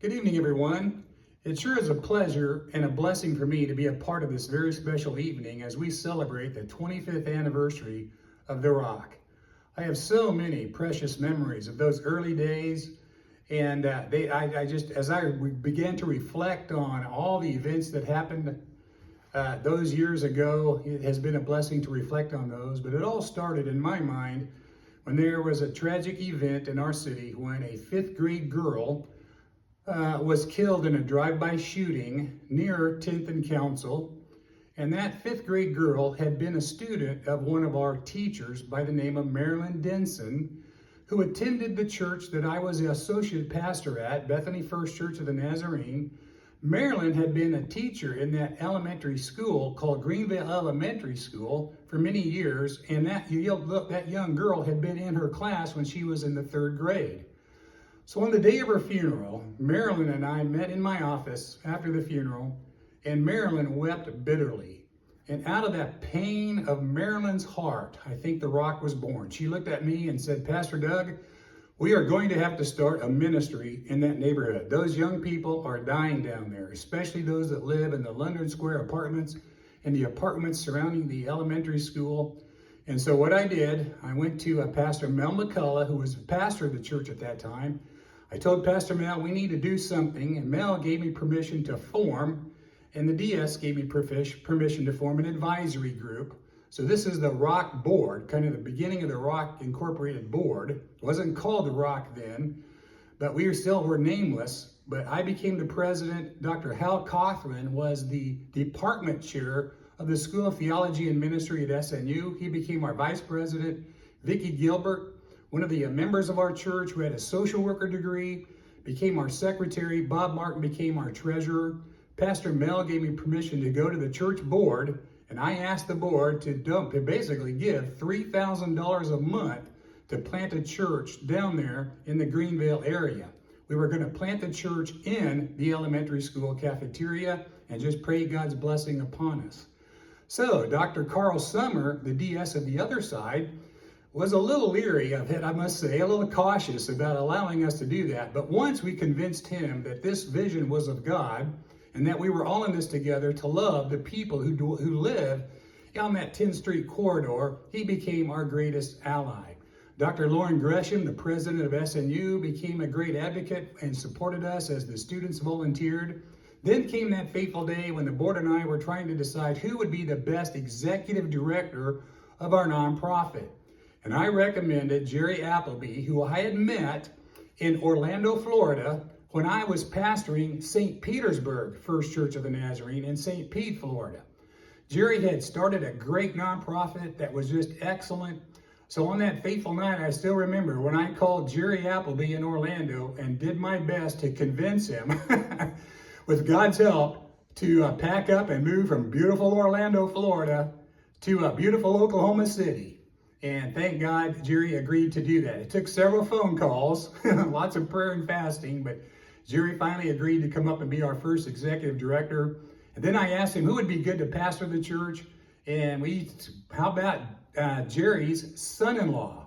Good evening, everyone. It sure is a pleasure and a blessing for me to be a part of this very special evening as we celebrate the 25th anniversary of The Rock. I have so many precious memories of those early days, and as I began to reflect on all the events that happened those years ago, it has been a blessing to reflect on those. But it all started in my mind when there was a tragic event in our city when a fifth grade girl was killed in a drive-by shooting near 10th and Council. And that fifth grade girl had been a student of one of our teachers by the name of Marilyn Denson, who attended the church that I was the associate pastor at, Bethany First Church of the Nazarene. Marilyn had been a teacher in that elementary school called Greenville Elementary School for many years, and that young girl had been in her class when she was in the third grade. So on the day of her funeral, Marilyn and I met in my office after the funeral, and Marilyn wept bitterly. And out of that pain of Marilyn's heart, I think The Rock was born. She looked at me and said, "Pastor Doug, we are going to have to start a ministry in that neighborhood. Those young people are dying down there, especially those that live in the London Square apartments and the apartments surrounding the elementary school." And so what I did, I went to Pastor Mel McCullough, who was the pastor of the church at that time. I told Pastor Mel we need to do something, and Mel gave me permission to form, and the DS gave me permission to form an advisory group. So this is the Rock Board, kind of the beginning of the Rock Incorporated Board. It wasn't called the Rock then, but we were nameless. But I became the president. Dr. Hal Cothran was the department chair of the School of Theology and Ministry at SNU. He became our vice president. Vicki Gilbert, one of the members of our church who had a social worker degree, became our secretary. Bob Martin became our treasurer. Pastor Mel gave me permission to go to the church board, and I asked the board to basically give $3,000 a month to plant a church down there in the Greenville area. We were going to plant the church in the elementary school cafeteria and just pray God's blessing upon us. So Dr. Carl Summer, the DS of the other side, was a little leery of it, I must say, a little cautious about allowing us to do that. But once we convinced him that this vision was of God and that we were all in this together to love the people who live on that 10th Street corridor, he became our greatest ally. Dr. Lauren Gresham, the president of SNU, became a great advocate and supported us as the students volunteered. Then came that fateful day when the board and I were trying to decide who would be the best executive director of our nonprofit. And I recommended Jerry Appleby, who I had met in Orlando, Florida, when I was pastoring St. Petersburg First Church of the Nazarene in St. Pete, Florida. Jerry had started a great nonprofit that was just excellent. So on that fateful night, I still remember when I called Jerry Appleby in Orlando and did my best to convince him, with God's help, to pack up and move from beautiful Orlando, Florida, to beautiful Oklahoma City. And thank God Jerry agreed to do that. It took several phone calls, lots of prayer and fasting, but Jerry finally agreed to come up and be our first executive director. And then I asked him who would be good to pastor the church. And how about Jerry's son-in-law?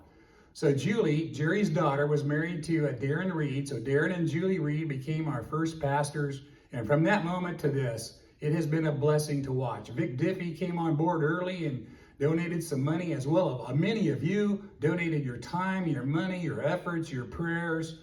So Julie, Jerry's daughter, was married to Darren Reed. So Darren and Julie Reed became our first pastors. And from that moment to this, it has been a blessing to watch. Vic Diffie came on board early and donated some money as well. Many of you donated your time, your money, your efforts, your prayers.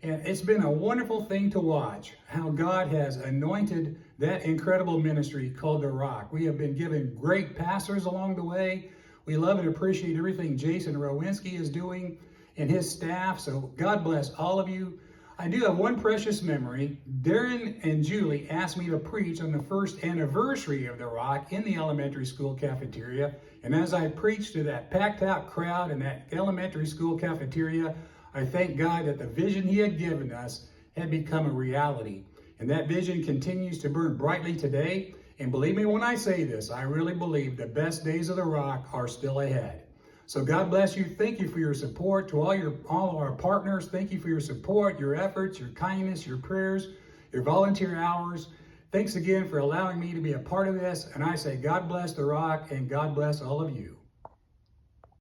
And it's been a wonderful thing to watch how God has anointed that incredible ministry called The Rock. We have been given great pastors along the way. We love and appreciate everything Jason Rowinski is doing and his staff. So God bless all of you. I do have one precious memory. Darren and Julie asked me to preach on the first anniversary of The Rock in the elementary school cafeteria. And as I preached to that packed out crowd in that elementary school cafeteria, I thank God that the vision he had given us had become a reality. And that vision continues to burn brightly today. And believe me when I say this, I really believe the best days of The Rock are still ahead. So God bless you. Thank you for your support. To all our partners, thank you for your support, your efforts, your kindness, your prayers, your volunteer hours. Thanks again for allowing me to be a part of this. And I say God bless The Rock and God bless all of you.